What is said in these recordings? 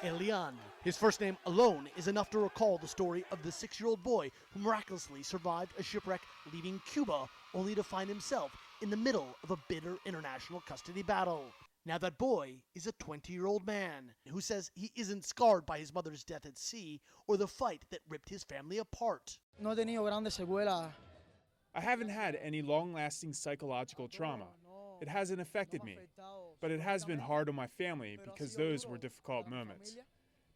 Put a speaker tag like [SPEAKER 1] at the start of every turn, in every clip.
[SPEAKER 1] Elian. His first name alone is enough to recall the story of the 6-year-old boy who miraculously survived a shipwreck leaving Cuba, only to find himself in the middle of a bitter international custody battle. Now that boy is a 20-year-old man who says he isn't scarred by his mother's death at sea or the fight that ripped his family apart.
[SPEAKER 2] No he tenido grandes secuelas.
[SPEAKER 3] I haven't had any long-lasting psychological trauma. It hasn't affected me, but it has been hard on my family because those were difficult moments.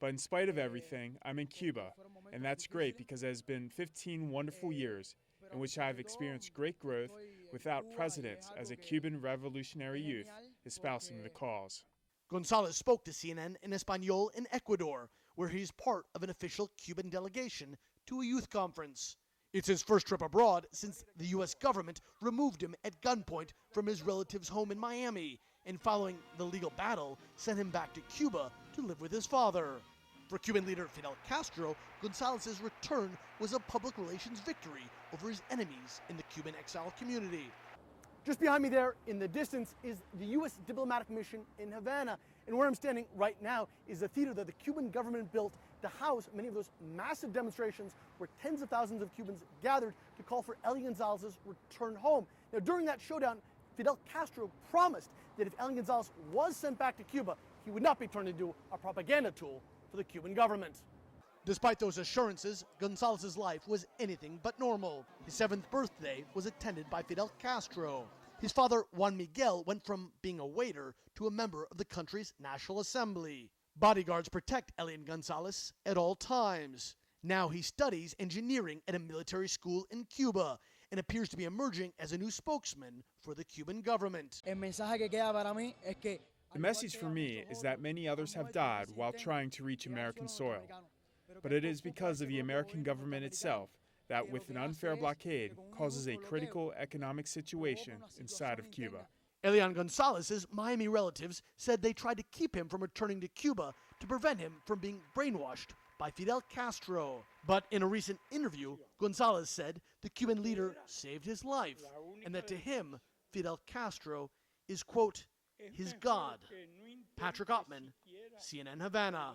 [SPEAKER 3] But in spite of everything, I'm in Cuba, and that's great because it has been 15 wonderful years in which I have experienced great growth without precedents as a Cuban revolutionary youth espousing the cause.
[SPEAKER 1] Gonzales spoke to CNN in Espanol in Ecuador, where he's part of an official Cuban delegation to a youth conference. It's his first trip abroad since the U.S. government removed him at gunpoint from his relative's home in Miami, and following the legal battle, sent him back to Cuba to live with his father. For Cuban leader Fidel Castro, Gonzales' return was a public relations victory over his enemies in the Cuban exile community. Just behind me there in the distance is the U.S. diplomatic mission in Havana. And where I'm standing right now is the theater that the Cuban government built to house many of those massive demonstrations where tens of thousands of Cubans gathered to call for Elian Gonzalez' return home. Now, during that showdown, Fidel Castro promised that if Elian Gonzalez was sent back to Cuba, he would not be turned into a propaganda tool for the Cuban government. Despite those assurances, Gonzales' life was anything but normal. His 7th birthday was attended by Fidel Castro. His father, Juan Miguel, went from being a waiter to a member of the country's National Assembly. Bodyguards protect Elian Gonzalez at all times. Now he studies engineering at a military school in Cuba and appears to be emerging as a new spokesman for the Cuban government.
[SPEAKER 2] El mensaje que queda para mí es que
[SPEAKER 3] The message for me is that many others have died while trying to reach American soil. But it is because of the American government itself that, with an unfair blockade, causes a critical economic situation inside of Cuba.
[SPEAKER 1] Elian Gonzalez' Miami relatives said they tried to keep him from returning to Cuba to prevent him from being brainwashed by Fidel Castro. But in a recent interview, Gonzales said the Cuban leader saved his life and that to him, Fidel Castro is, quote, his God. Patrick Oppmann, CNN Havana.